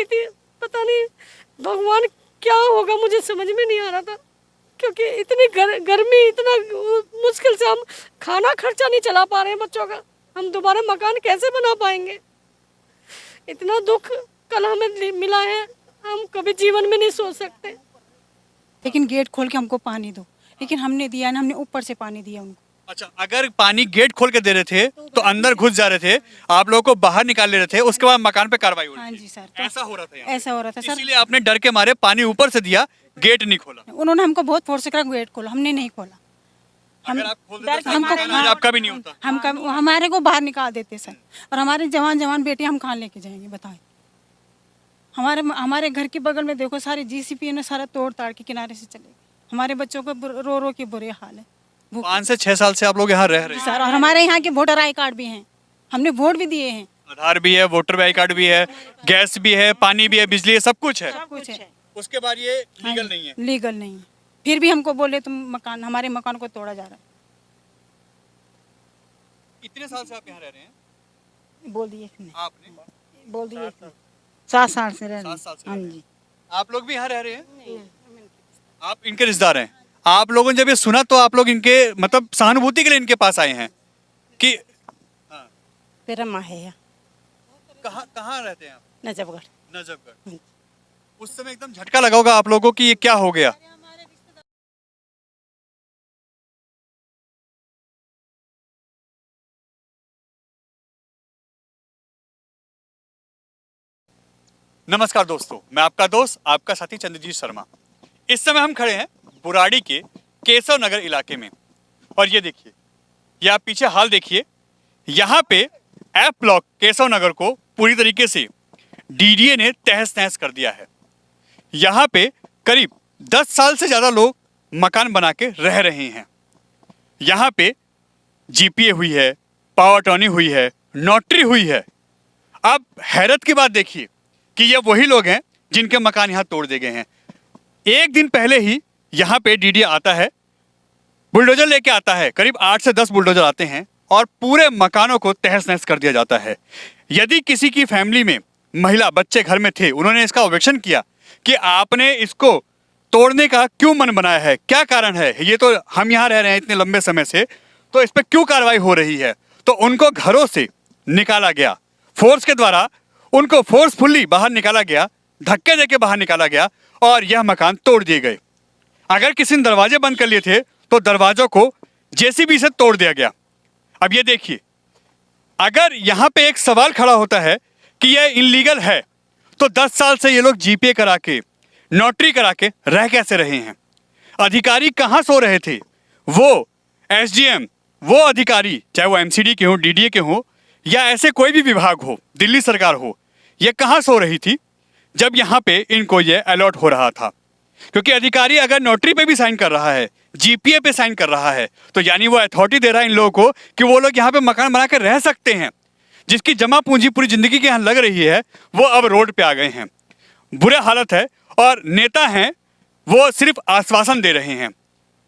रही थी। पता नहीं भगवान क्या होगा, मुझे समझ में नहीं आ रहा था, क्योंकि इतनी गर्मी, इतना मुश्किल से हम खाना खर्चा नहीं चला पा रहे हैं बच्चों का। हम दोबारा मकान कैसे बना पाएंगे? इतना दुख कल हमें मिला है, हम कभी जीवन में नहीं सोच सकते। लेकिन गेट खोल के हमको पानी दो, लेकिन हमने दिया ना, हमने ऊपर से पानी दिया उनको। अच्छा, अगर पानी गेट खोल के दे रहे थे तो अंदर घुस जा रहे थे, आप लोगों को बाहर निकाल ले रहे थे, उसके बाद मकान पे कार्रवाई हो रही हाँ थी। जी सर, ऐसा हो रहा था यहाँ? ऐसा हो रहा था सर। इसीलिए आपने डर के मारे पानी ऊपर से दिया, गेट नहीं खोला। उन्होंने हमको बहुत फोर्स करा, गेट खोलो, हमने नहीं खोला। अगर आप खोल देते तो मकान आज आपका भी नहीं होता। हमारे को बाहर निकाल देते सर, और हमारे जवान बेटी हम कहाँ लेके जाएंगे बताएं? हमारे घर के बगल में देखो, सारे जीसीपी ने सारा तोड़ ताड़ के किनारे से चले गए। हमारे बच्चों को रो रो के बुरे हाल है। 5 से 6 साल से आप लोग यहाँ रह रहे हैं सर, और हमारे यहाँ के वोटर आई कार्ड भी हैं, हमने वोट भी दिए हैं। आधार भी है, वोटर आई कार्ड भी है, गैस भी है, पानी भी है, बिजली है, सब कुछ है। सब कुछ है। उसके बाद ये लीगल नहीं है। लीगल नहीं है, फिर भी हमको बोले तुम मकान, हमारे मकान को तोड़ा जा रहा है। कितने साल से आप यहाँ रह रहे हैं? बोल दिए आपने बोल दिए 7 साल से रह रहे 7 साल से हाँ रह रहे जी। हैं। आप लोग भी यहाँ रह रहे हैं? आप इनके रिश्तेदार हैं। आप लोगों ने जब ये सुना तो आप लोग इनके मतलब सहानुभूति के लिए इनके पास आए हैं कि मेरा माँ है यहाँ कहाँ कहाँ रहते हैं आप? नजफगढ़। नजफगढ़। उस समय एकदम झटका लगा होगा आप लोगों को कि ये क्या हो गया। नमस्कार दोस्तों, मैं आपका दोस्त, आपका साथी चंद्रजीत शर्मा। इस समय हम खड़े हैं बुराड़ी के केशव नगर इलाके में, और ये देखिए, ये आप पीछे हाल देखिए, यहाँ पे एफ ब्लॉक केशव नगर को पूरी तरीके से डीडीए ने तहस नहस कर दिया है। यहाँ पे करीब 10 साल से ज़्यादा लोग मकान बना के रह रहे हैं। यहाँ पे जीपीए हुई है, पावर अटॉर्नी हुई है, नोटरी हुई है। अब हैरत की बात देखिए कि ये वही लोग हैं जिनके मकान यहाँ तोड़ दिए गए हैं। एक दिन पहले ही यहाँ पे डीडीए आता है, बुलडोजर लेके आता है, करीब 8 से 10 बुलडोजर आते हैं और पूरे मकानों को तहस नहस कर दिया जाता है। यदि किसी की फैमिली में महिला बच्चे घर में थे, उन्होंने इसका ऑब्जेक्शन किया कि आपने इसको तोड़ने का क्यों मन बनाया है, क्या कारण है, ये तो हम यहाँ रह रहे हैं इतने लंबे समय से, तो इस पर क्यों कार्रवाई हो रही है, तो उनको घरों से निकाला गया, फोर्स के द्वारा उनको फोर्सफुली बाहर निकाला गया, धक्के देके बाहर निकाला गया और यह मकान तोड़ दिए गए। अगर किसी ने दरवाजे बंद कर लिए थे तो दरवाजों को जेसीबी से तोड़ दिया गया। अब ये देखिए, अगर यहाँ पे एक सवाल खड़ा होता है कि यह इनलीगल है, तो 10 साल से ये लोग जीपीए करा के, नोटरी करा के रह कैसे रहे हैं? अधिकारी कहाँ सो रहे थे? वो एसडीएम, वो अधिकारी, चाहे वो एमसीडी के हों, डीडीए के हों, या ऐसे कोई भी विभाग हो, दिल्ली सरकार हो, ये कहाँ सो रही थी जब यहाँ पे इनको ये अलॉट हो रहा था? क्योंकि अधिकारी अगर नोटरी पे भी साइन कर रहा है, जीपीए पे साइन कर रहा है, तो यानी वो अथॉरिटी दे रहा है इन लोगों को कि वो लोग यहाँ पे मकान बना कर रह सकते हैं। जिसकी जमा पूंजी पूरी जिंदगी के यहाँ लग रही है, वो अब रोड पे आ गए हैं। बुरे हालत है, और नेता हैं वो सिर्फ आश्वासन दे रहे हैं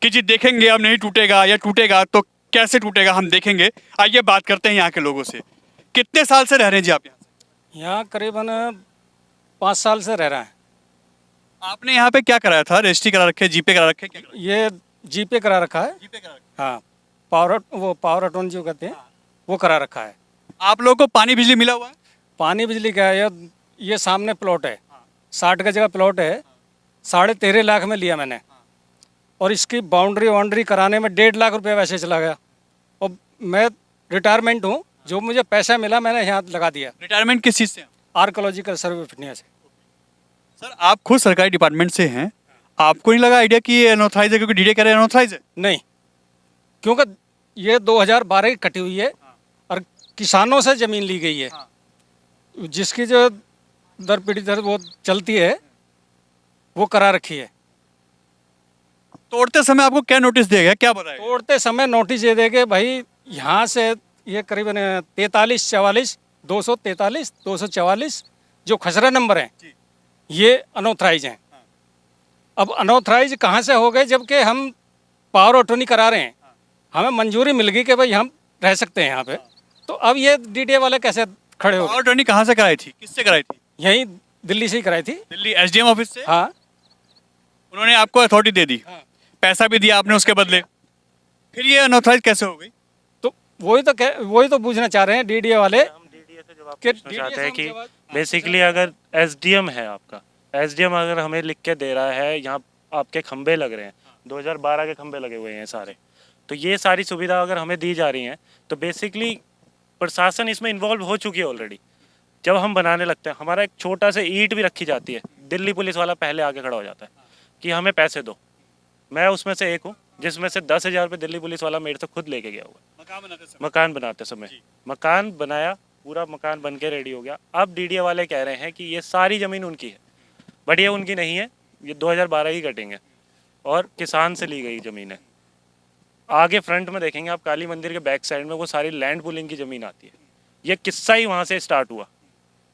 कि जी देखेंगे, अब नहीं टूटेगा, या टूटेगा तो कैसे टूटेगा हम देखेंगे। आइए बात करते हैं यहाँ के लोगों से। कितने साल से रह रहे हैं जी आप यहाँ? यहाँ करीबन 5 साल से रह रहा है। आपने यहाँ पे क्या कराया था? रजिस्ट्री करा रखे, जीपे करा रखे, क्या करा? ये जीपे करा रखा है। जीपे करा रखा। हाँ, पावर अटॉर्नी जो कहते हैं वो करा रखा है। आप लोगों को पानी बिजली मिला हुआ है? पानी बिजली का है, ये सामने प्लॉट है, 60 गज का प्लॉट है, 13.5 लाख में लिया मैंने, और इसकी बाउंड्री कराने में 1.5 लाख रुपये वैसे चला गया। और मैं रिटायरमेंट हूँ, जो मुझे पैसा मिला मैंने यहाँ लगा दिया। रिटायरमेंट किस चीज़ से? आर्कोलॉजिकल सर्वे फिटनेस है। सर, आप खुद सरकारी डिपार्टमेंट से हैं, आपको नहीं लगा आइडिया कि ये अनऑथराइज है? क्योंकि डीडीए कह रहे हैं अनऑथराइज है। नहीं, क्योंकि ये 2012 की कटी हुई है और किसानों से ज़मीन ली गई है, जिसकी जो दर पीढ़ी दर वो चलती है, वो करा रखी है। तोड़ते समय आपको क्या नोटिस दिया गया, क्या बताया? तोड़ते समय नोटिस ये देंगे भाई, यहाँ से ये करीबन 43-44, 243, 244 जो खसरा नंबर हैं, ये अनऑथराइज हैं। अब अनऑथराइज कहाँ से हो गए, जबकि हम पावर अटॉर्नी करा रहे हैं, हमें मंजूरी मिल गई कि भाई हम रह सकते हैं यहाँ पे, तो अब ये डीडीए वाले कैसे खड़े हो गए? पावर अटॉर्नी कहाँ से कराई थी, किससे कराई थी? यहीं दिल्ली से ही कराई थी। दिल्ली एसडीएम ऑफिस से? हाँ उन्होंने आपको अथॉरिटी दे दी, पैसा भी दिया आपने उसके बदले, फिर ये अनऑथराइज कैसे हो गई? तो वही तो पूछना चाह रहे हैं डीडीए वाले हम डीडीए से जवाब कि पूछना चाहते हैं कि DDA से बेसिकली अगर एसडीएम है आपका, एसडीएम अगर हमें लिख के दे रहा है यहाँ आपके खंबे लग रहे हैं, 2012 के खंबे लगे हुए हैं सारे, तो ये सारी सुविधा अगर हमें दी जा रही हैं तो बेसिकली प्रशासन इसमें इन्वॉल्व हो चुकी है ऑलरेडी। जब हम बनाने लगते हैं, हमारा एक छोटा सा ईंट भी रखी जाती है, दिल्ली पुलिस वाला पहले आके खड़ा हो जाता है कि हमें पैसे दो। मैं उसमें से एक हूँ जिसमें से 10,000 रुपये दिल्ली पुलिस वाला मेरे से खुद लेके गया हुआ है। मकान बनाते समय मकान बनाया, पूरा मकान बन के रेडी हो गया। अब डीडीए वाले कह रहे हैं कि ये सारी ज़मीन उनकी है, बट ये उनकी नहीं है, ये 2012 की कटिंग है और किसान से ली गई ज़मीन है। आगे फ्रंट में देखेंगे आप, काली मंदिर के बैक साइड में वो सारी लैंड पुलिंग की ज़मीन आती है। ये किस्सा ही वहाँ से स्टार्ट हुआ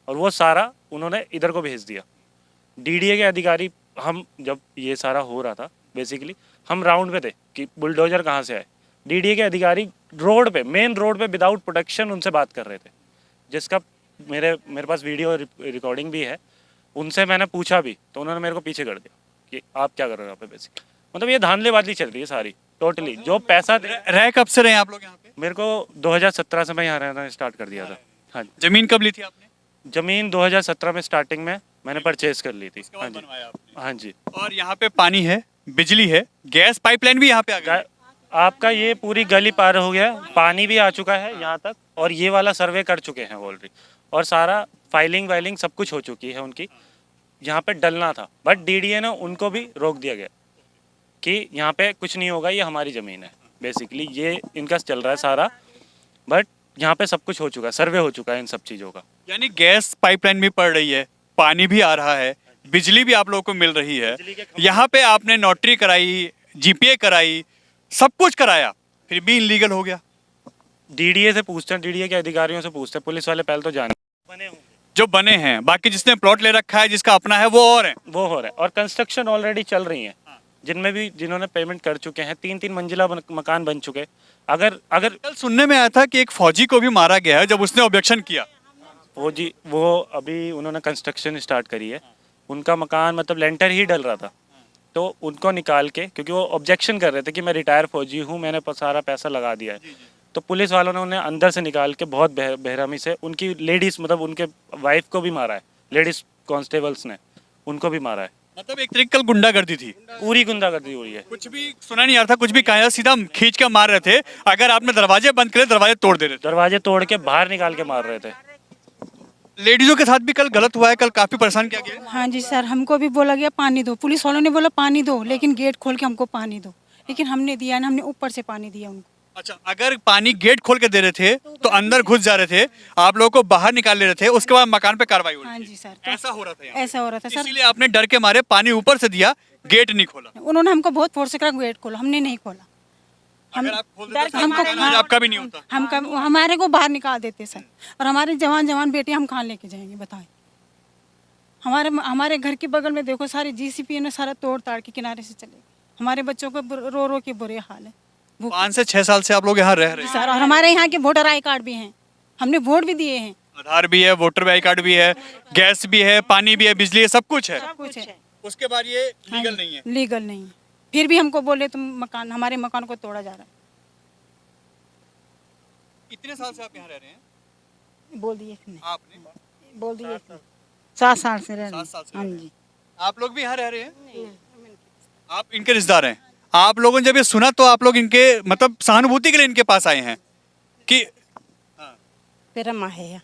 और वो सारा उन्होंने इधर को भेज दिया। डीडीए के अधिकारी, हम जब ये सारा हो रहा था बेसिकली हम राउंड पे थे कि बुलडोजर कहाँ से आए। डीडीए के अधिकारी रोड पे, मेन रोड पे विदाउट प्रोटेक्शन उनसे बात कर रहे थे, जिसका मेरे पास वीडियो रिकॉर्डिंग भी है। उनसे मैंने पूछा भी तो उन्होंने मेरे को पीछे कर दिया कि आप क्या कर रहे हो यहाँ पे। बेसिकली मतलब ये धांधलेबाजी चल रही है सारी टोटली। जो पैसा रह कब से रहे हैं आप लोग यहाँ पे? मेरे को 2017 से मैं यहाँ रहना स्टार्ट कर दिया था। हाँ जी, जमीन कब ली थी आपने? जमीन 2017 में स्टार्टिंग में मैंने परचेज कर ली थी। उसके हाँ बाद जी, बनवाया आपने? हाँ जी। और यहाँ पे पानी है, बिजली है, गैस पाइपलाइन भी यहाँ पे आ गई है। आपका ये पूरी गली पार हो गया, पानी भी आ चुका है यहाँ तक और ये वाला सर्वे कर चुके हैं ऑलरेडी और सारा फाइलिंग वाइलिंग सब कुछ हो चुकी है उनकी। यहाँ पे डलना था बट डीडीए ने उनको भी रोक दिया गया कि यहाँ पे कुछ नहीं होगा, ये हमारी ज़मीन है। बेसिकली ये इनका चल रहा है सारा, बट यहाँ पे सब कुछ हो चुका है, सर्वे हो चुका है इन सब चीज़ों का। यानी गैस पाइपलाइन भी पड़ रही है, पानी भी आ रहा है, बिजली भी आप लोगों को मिल रही है। यहाँ पे आपने नोटरी कराई, जीपीए कराई, सब कुछ कराया, फिर भी इनलीगल हो गया। डीडीए से पूछते हैं, डीडीए के अधिकारियों से पूछते हैं, पुलिस वाले पहले तो जाने बने होंगे, जो बने हैं, बाकी जिसने प्लॉट ले रखा है, जिसका अपना है, वो और है। वो हो रहा है और कंस्ट्रक्शन ऑलरेडी चल रही है, जिन्होंने पेमेंट कर चुके हैं। 3-3 मंजिला मकान बन चुके। अगर कल सुनने में आया था कि एक फौजी को भी मारा गया है जब उसने ऑब्जेक्शन किया। वो अभी उन्होंने कंस्ट्रक्शन स्टार्ट करी है, उनका मकान मतलब लेंटर ही डल रहा था, तो उनको निकाल के, क्योंकि वो ऑब्जेक्शन कर रहे थे कि मैं रिटायर फौजी हूँ, मैंने सारा पैसा लगा दिया है, तो पुलिस वालों ने उन्हें अंदर से निकाल के बहुत बेरहमी से उनकी लेडीज मतलब उनके वाइफ को भी मारा है, लेडीज कांस्टेबल्स ने उनको भी मारा है। मतलब एक तरीके कल गुंडागर्दी थी, पूरी गुंडागर्दी हुई है। कुछ भी सुना नहीं आ रहा था, कुछ भी कहा, सीधा खींच के मार रहे थे। अगर आपने दरवाजे बंद करे, दरवाजे तोड़ दे रहे थे, दरवाजे तोड़ के बाहर निकाल के मार रहे थे। लेडीजों के साथ भी कल गलत हुआ है, कल काफी परेशान किया गया। हाँ जी सर, हमको भी बोला गया पानी दो, पुलिस वालों ने बोला पानी दो, लेकिन गेट खोल के हमको पानी दो, लेकिन हमने दिया ना, हमने ऊपर से पानी दिया उनको। अच्छा, अगर पानी गेट खोल के दे रहे थे तो अंदर घुस जा रहे थे, आप लोगों को बाहर निकाल ले रहे थे, उसके बाद मकान पे कार्रवाई हो रही हाँ थी। जी सर, ऐसा हो रहा था यहाँ। ऐसा हो रहा था सर। इसीलिए आपने डर के मारे पानी ऊपर से दिया, गेट नहीं खोला। उन्होंने हमको बहुत फोर्स से करा गेट खोला, हमने नहीं खोला। अगर आप खोल देते तो मकान आपका भी नहीं होता। हमारे को बाहर निकाल देते सर, और हमारे जवान बेटे हम कहाँ लेके जाएंगे बताएं। हमारे घर के बगल में देखो, सारी जीसीपी ने सारा तोड़ ताड़ के किनारे से चले गए। हमारे बच्चों को रो रो के बुरे हाल है। 5 से 6 साल से आप लोग यहाँ रह रहे हैं। सर, और हमारे यहाँ के वोटर आई कार्ड भी हैं, हमने वोट भी दिए हैं। आधार भी है, वोटर आई कार्ड भी है, गैस भी है, पानी भी है, बिजली है, सब कुछ है। कुछ है, उसके बाद ये लीगल नहीं है। लीगल नहीं है, फिर भी हमको बोले तुम हमारे मकान को तोड़ा जा रहा है। कितने साल से आप यहाँ रह रहे हैं? बोल दिए इसने, आपने बोल दिए इसने। 7 साल से रह रहे 7 साल से हाँ रह रहे जी। आप लोग भी यहाँ रह रहे हैं? आप इनके रिश्तेदार हैं। आप लोगों ने जब ये सुना तो आप लोग इनके मतलब सहानुभूति के लिए इनके पास आए हैं कि मेरा माँ है यहाँ,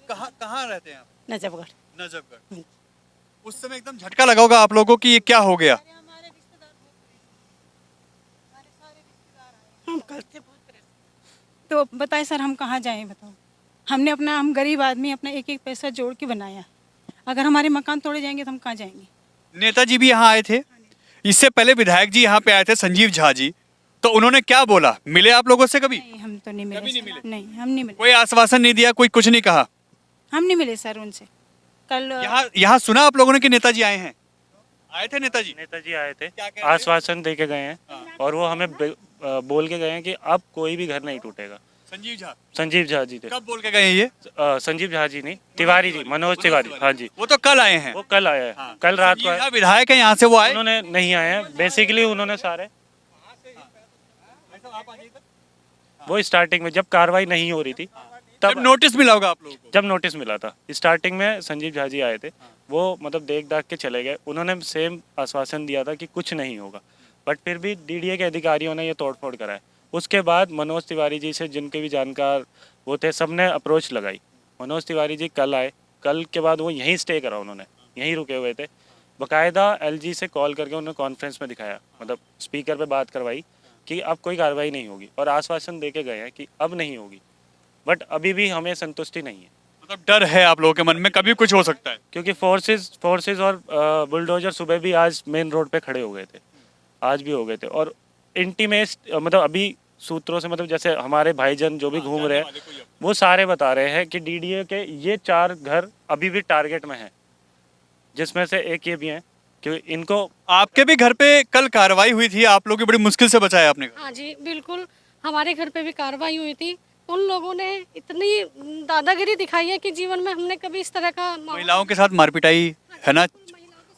कहाँ कहाँ रहते हैं आप? नजफगढ़। नजफगढ़। उस समय एकदम झटका लगा होगा आप लोगों को कि ये क्या हो गया। हम करते तो बताए सर, हम कहाँ जाएं बताओ। हम गरीब आदमी अपना एक एक पैसा जोड़ के बनाया, अगर हमारे मकान तोड़े जाएंगे तो हम कहाँ जाएंगे। नेताजी भी यहाँ आए थे, इससे पहले विधायक जी यहाँ पे आए थे, संजीव झा जी, तो उन्होंने क्या बोला? मिले आप लोगों से कभी? नहीं, हम तो नहीं मिले कभी नहीं सर। मिले? नहीं, हम नहीं मिले, कोई आश्वासन नहीं दिया, कोई कुछ नहीं कहा? हम नहीं मिले सर उनसे। कल यहाँ सुना आप लोगों ने कि नेताजी आए हैं? आए थे नेताजी? नेताजी आए थे, क्या कह रहे थे? आश्वासन दे के गए हैं और वो हमें बोल के गए हैं कि अब कोई भी घर नहीं टूटेगा। संजीव झा जी थे। कब बोल के गए ये? संजीव झा जी नहीं, तिवारी जी, मनोज तिवारी, हाँ जी। वो तो कल आए हैं। वो कल आया है, कल रात को आए। विधायक है यहाँ से, वो आए? उन्होंने नहीं आए हैं, बेसिकली उन्होंने सारे वो स्टार्टिंग में जब कार्रवाई नहीं हो रही थी जब नोटिस मिला होगा आप लोगों को? जब नोटिस मिला था स्टार्टिंग में संजीव झा जी आए थे, वो मतलब देख दाख के चले गए। उन्होंने सेम आश्वासन दिया था कि कुछ नहीं होगा, बट फिर भी डीडीए के अधिकारियों ने ये तोड़फोड़ कराया। उसके बाद मनोज तिवारी जी से जिनके भी जानकार वो थे, सबने अप्रोच लगाई। मनोज तिवारी जी कल आए, कल के बाद वो यहीं स्टे करा, उन्होंने यहीं रुके हुए थे। बाकायदा एलजी से कॉल करके उन्होंने कॉन्फ्रेंस में दिखाया, मतलब स्पीकर पे बात करवाई कि अब कोई कार्रवाई नहीं होगी, और आश्वासन दे के गए हैं कि अब नहीं होगी। बट अभी भी हमें संतुष्टि नहीं है, मतलब डर है आप लोगों के मन में, कभी कुछ हो सकता है। क्योंकि फोर्सेस और बुलडोजर सुबह भी आज मेन रोड पे खड़े हो गए थे, आज भी हो गए थे। और इंटीमेट मतलब अभी सूत्रों से, मतलब जैसे हमारे भाईजन जो भी घूम रहे हैं, वो सारे बता रहे हैं कि डीडीए के ये 4 घर अभी भी टारगेट में हैं, जिसमें से एक ये भी है कि इनको। आपके भी घर पे कल कार्रवाई हुई थी, आप लोग की बड़ी मुश्किल से बचाया आपने। हाँ जी बिल्कुल, हमारे घर पे भी कार्रवाई हुई थी। उन लोगों ने इतनी दादागिरी दिखाई है कि जीवन में हमने कभी इस तरह का महिलाओं के साथ मारपिटाई है ना,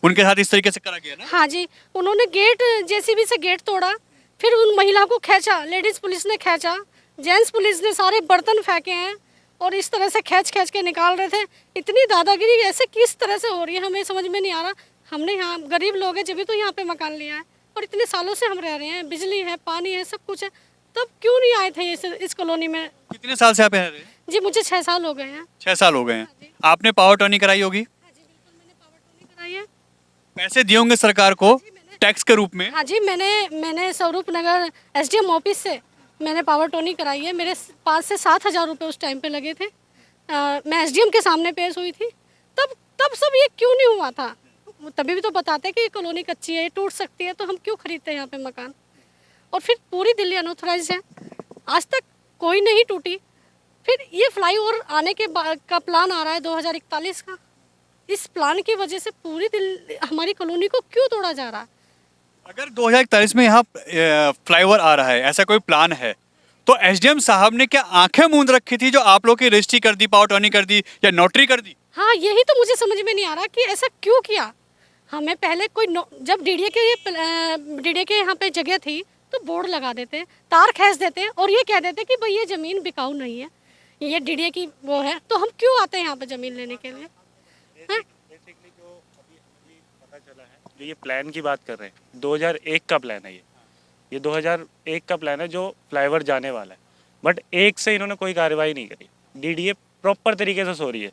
उनके साथ इस तरीके से करा गया ना? हाँ जी, उन्होंने गेट जेसीबी से गेट तोड़ा, फिर उन महिला को खींचा, लेडीज पुलिस ने खींचा, जेंट्स पुलिस ने सारे बर्तन फेंके हैं और इस तरह से खींच खींच के निकाल रहे थे। इतनी दादागिरी ऐसे किस तरह से हो रही है हमें समझ में नहीं आ रहा। हमने यहाँ गरीब लोग हैं, जब भी तो यहाँ पे मकान लिया है और इतने सालों से हम रह रहे हैं, बिजली है, पानी है, सब कुछ है, तब क्यों नहीं आए थे इस कॉलोनी में? कितने साल से आप रह रहे हैं? जी मुझे 6 साल हो गए हैं। 6 साल हो गए हैं। आपने पावर टर्नी कराई होगी? हाँ जी बिल्कुल, मैंने पावर टर्नी कराई है। पैसे दिए होंगे सरकार को टैक्स के रूप में? हाँ जी, मैंने स्वरूप नगर एसडीएम ऑफिस से मैंने पावर टर्नी कराई है। मेरे 5 से 7 हज़ार रुपये उस टाइम पे लगे थे। मैं एसडीएम के सामने पेश हुई थी, तब सब ये क्यों नहीं हुआ था? तभी भी तो बताते कि ये कॉलोनी कच्ची है, ये टूट सकती है, तो हम क्यों खरीदते हैं यहाँ पे मकान? और फिर पूरी दिल्ली अनऑथराइज है, आज तक कोई नहीं टूटी। फिर ये फ्लाईओवर आने के का प्लान आ रहा है 2041 का। इस प्लान की वजह से पूरी दिल्ली हमारी कॉलोनी को क्यों तोड़ा जा रहा है? अगर 2041 में यहाँ फ्लाईओवर आ रहा है, ऐसा कोई प्लान है, तो एसडीएम साहब ने क्या आंखें मूंद रखी थी जो आप लोग की रजिस्ट्री कर दी, पावर टर्नी कर दी या नोटरी कर दी? हाँ, यही तो मुझे समझ में नहीं आ रहा कि ऐसा क्यों किया। हमें पहले कोई जब डीडीए के यहाँ पे जगह थी तो बोर्ड लगा देते, तार खींच देते और ये कह देते कि भाई ये ज़मीन बिकाऊ नहीं है, ये डीडीए की वो है, तो हम क्यों आते हैं यहाँ पे ज़मीन लेने के लिए? हाँ? बेसिकली जो अभी पता चला है, जो ये प्लान की बात कर रहे हैं, 2001 का प्लान है ये 2001 का प्लान है जो फ्लाईओवर जाने वाला है, बट एक से इन्होंने कोई कार्रवाई नहीं करी। डीडीए प्रॉपर तरीके से सो रही है।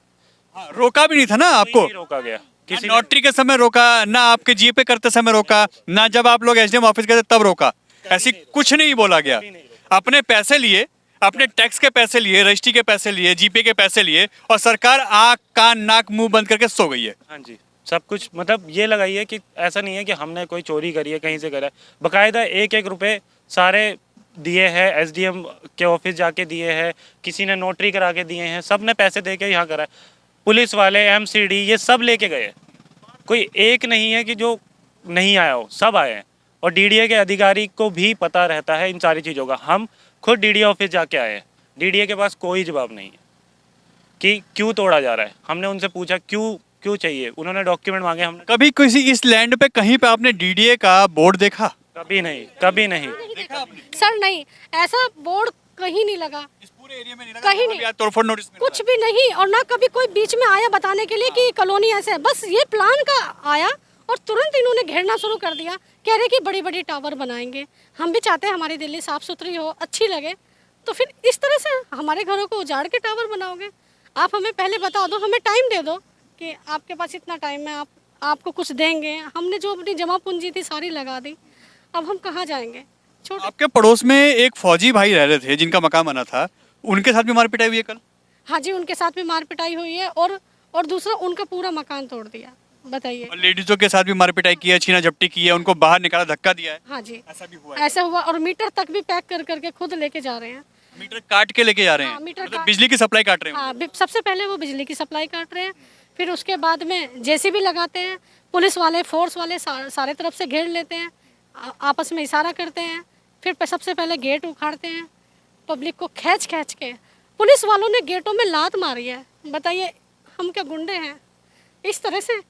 हाँ, रोका भी नहीं था ना आपको? नहीं रोका गया किसी ने। नोटरी के समय रोका ना, आपके जीपे करते समय रोका ना, जब आप लोग एसडीएम ऑफिस गए तब रोका, ऐसी कुछ नहीं बोला गया। अपने पैसे लिए, अपने टैक्स के पैसे लिए, रजिस्ट्री के पैसे लिए, जीपे के पैसे लिए, और सरकार आँख कान नाक मुंह बंद करके सो गई है। हाँ जी, सब कुछ मतलब ये लगाई है कि ऐसा नहीं है कि हमने कोई चोरी करी है, कहीं से करा है। बाकायदा 1-1 रुपए सारे दिए हैं, एसडीएम के ऑफिस जाके दिए हैं, किसी ने नोटरी करा के दिए हैं, सब ने पैसे दे के यहाँ करा है। पुलिस वाले, एमसीडी, ये सब लेके गए। कोई एक नहीं है कि जो नहीं आया हो, सब आए हैं। और डीडीए के अधिकारी को भी पता रहता है इन सारी चीज़ों का। हम खुद डीडीए ऑफिस जाके आए हैं, डीडीए के पास कोई जवाब नहीं है कि क्यों तोड़ा जा रहा है। हमने उनसे पूछा क्यों चाहिए, उन्होंने डॉक्यूमेंट मांगे। हमने कभी किसी इस लैंड पे कहीं पे आपने डीडीए का बोर्ड देखा? कभी नहीं। सर नहीं, ऐसा बोर्ड कहीं नहीं लगा, इस पूरे एरिया में नहीं लगा, कहीं नहीं। तोड़फोड़ नोटिस कुछ भी नहीं, और ना कभी कोई बीच में आया बताने के लिए कि कॉलोनी ऐसे है। बस ये प्लान का आया और तुरंत इन्होंने घेरना शुरू कर दिया, कह रहे कि बड़ी बड़ी टावर बनाएंगे। हम भी चाहते हैं हमारी दिल्ली साफ सुथरी हो, अच्छी लगे, तो फिर इस तरह से हमारे घरों को उजाड़ के टावर बनाओगे? आप हमें पहले बता दो, हमें टाइम दे दो कि आपके पास इतना टाइम है, आपको कुछ देंगे। हमने जो अपनी जमा पूंजी थी सारी लगा दी, अब हम कहाँ जाएंगे? आपके पड़ोस में एक फौजी भाई रह रहे थे जिनका मकान बना था, उनके साथ भी मारपिटाई हुई है कल? हाँ जी, उनके साथ भी मार पिटाई हुई है, और दूसरा उनका पूरा मकान तोड़ दिया। बताइए। और लेडीजों के साथ भी मारपिटाई की है, छीना झपटी की है, उनको बाहर निकाला, धक्का दिया है? हाँ जी, ऐसा भी हुआ है? ऐसा हुआ, और मीटर तक भी पैक कर करके खुद लेके जा रहे हैं। मीटर काट के लेके जा रहे हैं? हाँ, मीटर मतलब काट- बिजली की सप्लाई काट रहे हैं? हाँ, सबसे पहले वो बिजली की सप्लाई काट रहे हैं, फिर उसके बाद में जेसीबी लगाते हैं, पुलिस वाले, फोर्स वाले सारे तरफ से घेर लेते हैं, आपस में इशारा करते हैं, फिर सबसे पहले गेट उखाड़ते हैं, पब्लिक को खींच खींच के। पुलिस वालों ने गेटों में लात मारी है। बताइए हम क्या गुंडे हैं? इस तरह से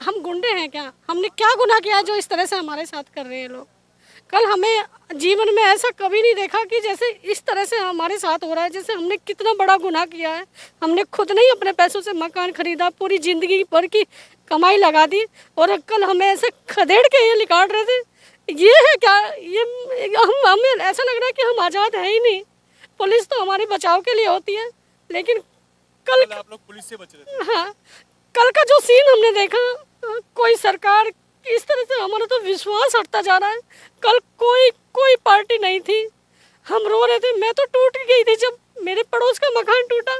हम गुंडे हैं क्या? हमने क्या गुनाह किया जो इस तरह से हमारे साथ कर रहे हैं लोग? कल हमें जीवन में ऐसा कभी नहीं देखा कि जैसे इस तरह से हमारे साथ हो रहा है। जैसे हमने कितना बड़ा गुनाह किया है। हमने खुद नहीं अपने पैसों से मकान खरीदा, पूरी ज़िंदगी भर की कमाई लगा दी, और कल हमें ऐसे खदेड़ के ये निकाल रहे थे। ये है क्या? ये हमें ऐसा लग रहा है कि हम आज़ाद हैं ही नहीं। पुलिस तो हमारे बचाव के लिए होती है, लेकिन कल आप लोग पुलिस से बच रहे थे। हाँ, कल का जो सीन हमने देखा, कोई सरकार इस तरह से, हमारा तो विश्वास हटता जा रहा है। कल कोई पार्टी नहीं थी, हम रो रहे थे। मैं तो टूट गई थी जब मेरे पड़ोस का मकान टूटा।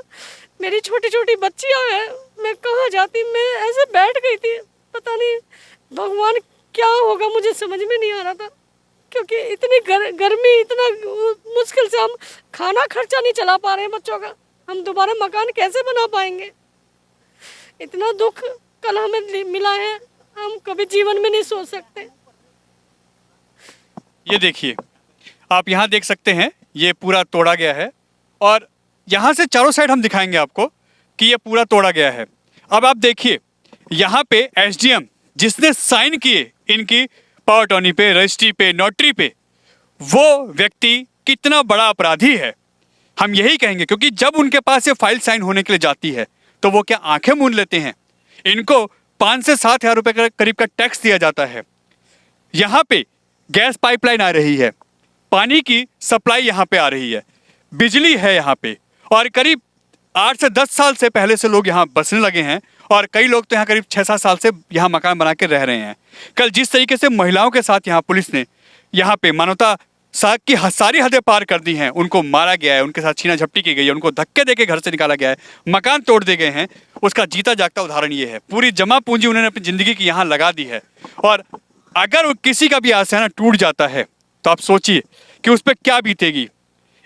मेरी छोटी छोटी बच्चियां हैं, मैं कहाँ जाती? मैं ऐसे बैठ गई थी, पता नहीं भगवान क्या होगा, मुझे समझ में नहीं आ रहा था। क्योंकि इतनी गर्मी, इतना मुश्किल से हम खाना खर्चा नहीं चला पा रहे हैं बच्चों का। हम दोबारा मकान कैसे बना पाएंगे? इतना दुख कल हमें मिला है, हम कभी जीवन में नहीं सोच सकते। ये देखिए, आप यहाँ देख सकते हैं, ये पूरा तोड़ा गया है, और यहाँ से चारों साइड हम दिखाएंगे आपको कि ये पूरा तोड़ा गया है। अब आप देखिए, यहाँ पे एसडीएम जिसने साइन किए इनकी पावर टर्नी पे, रजिस्ट्री पे, नोटरी पे, वो व्यक्ति कितना बड़ा अपराधी है हम यही कहेंगे। क्योंकि जब उनके पास ये फाइल साइन होने के लिए जाती है तो वो क्या आंखें मूंद लेते हैं? इनको 5 से 7 हज़ार रुपये के करीब का टैक्स दिया जाता है। यहाँ पे गैस पाइपलाइन आ रही है, पानी की सप्लाई यहाँ पे आ रही है, बिजली है यहाँ पे, और करीब 8 से 10 साल से पहले से लोग यहाँ बसने लगे हैं, और कई लोग तो यहाँ करीब 6-7 साल से यहाँ मकान बना के रह रहे हैं। कल जिस तरीके से महिलाओं के साथ यहाँ पुलिस ने यहाँ पे मानवता की सारी हदें पार कर दी हैं, उनको मारा गया है, उनके साथ छीना झपटी की गई है, उनको धक्के देके घर से निकाला गया है, मकान तोड़ दिए गए हैं, उसका जीता जागता उदाहरण ये है। पूरी जमा पूंजी उन्होंने अपनी ज़िंदगी की यहाँ लगा दी है, और अगर किसी का भी आशियाना टूट जाता है तो आप सोचिए कि उस पर क्या बीतेगी।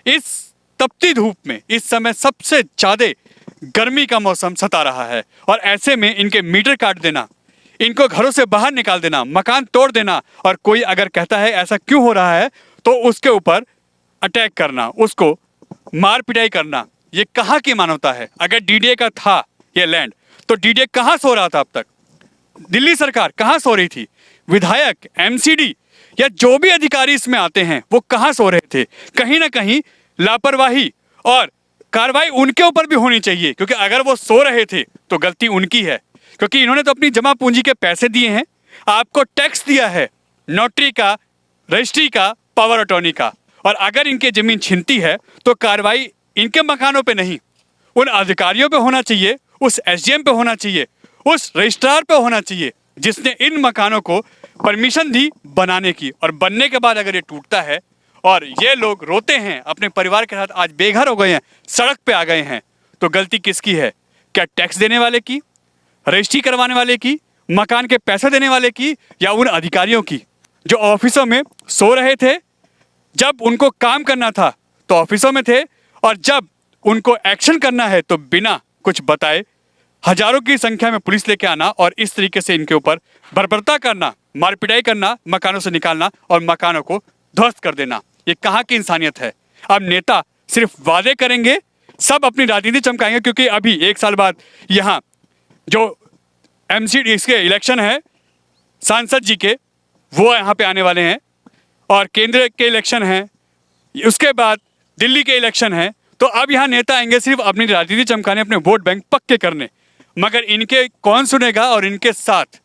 इस तपती धूप में इस समय सबसे ज़्यादा गर्मी का मौसम सता रहा है, और ऐसे में इनके मीटर काट देना, इनको घरों से बाहर निकाल देना, मकान तोड़ देना, और कोई अगर कहता है ऐसा क्यों हो रहा है तो उसके ऊपर अटैक करना, उसको मार पिटाई करना, ये कहाँ की मानवता है? अगर डीडीए का था ये लैंड तो डीडीए कहाँ सो रहा था अब तक? दिल्ली सरकार कहाँ सो रही थी? विधायक, एमसीडी या जो भी अधिकारी इसमें आते हैं वो कहाँ सो रहे थे? कहीं ना कहीं लापरवाही और कार्रवाई उनके ऊपर भी होनी चाहिए, क्योंकि अगर वो सो रहे थे तो गलती उनकी है, क्योंकि इन्होंने तो अपनी जमा पूंजी के पैसे दिए हैं, आपको टैक्स दिया है, नोटरी का, रजिस्ट्री का, पावर अटॉर्नी का, और अगर इनके जमीन छिनती है तो कार्रवाई इनके मकानों पे नहीं, उन अधिकारियों पे होना चाहिए, उस एसडीएम पे होना चाहिए, उस रजिस्ट्रार पे होना चाहिए जिसने इन मकानों को परमिशन दी बनाने की। और बनने के बाद अगर ये टूटता है और ये लोग रोते हैं, अपने परिवार के साथ आज बेघर हो गए हैं, सड़क पे आ गए हैं, तो गलती किसकी है? क्या टैक्स देने वाले की, रजिस्ट्री करवाने वाले की, मकान के पैसे देने वाले की, या उन अधिकारियों की जो ऑफिसों में सो रहे थे? जब उनको काम करना था तो ऑफिसों में थे, और जब उनको एक्शन करना है तो बिना कुछ बताए हजारों की संख्या में पुलिस लेके आना और इस तरीके से इनके ऊपर बर्बरता करना, मारपिटाई करना, मकानों से निकालना और मकानों को ध्वस्त कर देना, ये कहाँ की इंसानियत है? अब नेता सिर्फ वादे करेंगे, सब अपनी राजनीति चमकाएंगे, क्योंकि अभी 1 साल बाद यहाँ जो एमसीडी इसके इलेक्शन है सांसद जी के, वो यहाँ पे आने वाले हैं, और केंद्र के इलेक्शन हैं, उसके बाद दिल्ली के इलेक्शन हैं। तो अब यहाँ नेता आएंगे सिर्फ अपनी राजनीति चमकाने, अपने वोट बैंक पक्के करने, मगर इनके कौन सुनेगा और इनके साथ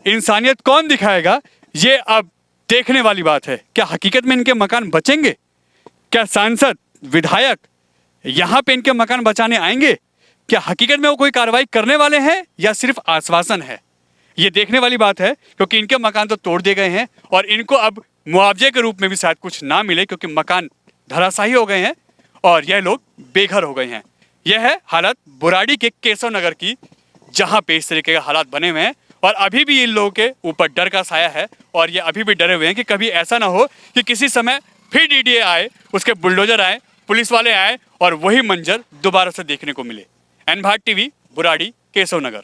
इंसानियत कौन दिखाएगा, ये अब देखने वाली बात है। क्या हकीकत में इनके मकान बचेंगे? क्या सांसद, विधायक यहाँ पे इनके मकान बचाने आएंगे? क्या हकीकत में वो कोई कार्रवाई करने वाले हैं या सिर्फ आश्वासन है? ये देखने वाली बात है, क्योंकि इनके मकान तो तोड़ दिए गए हैं और इनको अब मुआवजे के रूप में भी शायद कुछ ना मिले, क्योंकि मकान धराशायी हो गए हैं और यह लोग बेघर हो गए हैं। यह है हालत बुराड़ी के केशव नगर की, जहां पे इस तरीके के हालात बने हुए हैं, और अभी भी इन लोगों के ऊपर डर का साया है, और ये अभी भी डरे हुए हैं कि कभी ऐसा ना हो कि किसी समय फिर डीडीए आए, उसके बुलडोजर आए, पुलिस वाले आए और वही मंजर दोबारा से देखने को मिले। एन भारत टीवी, बुराड़ी, केशव नगर।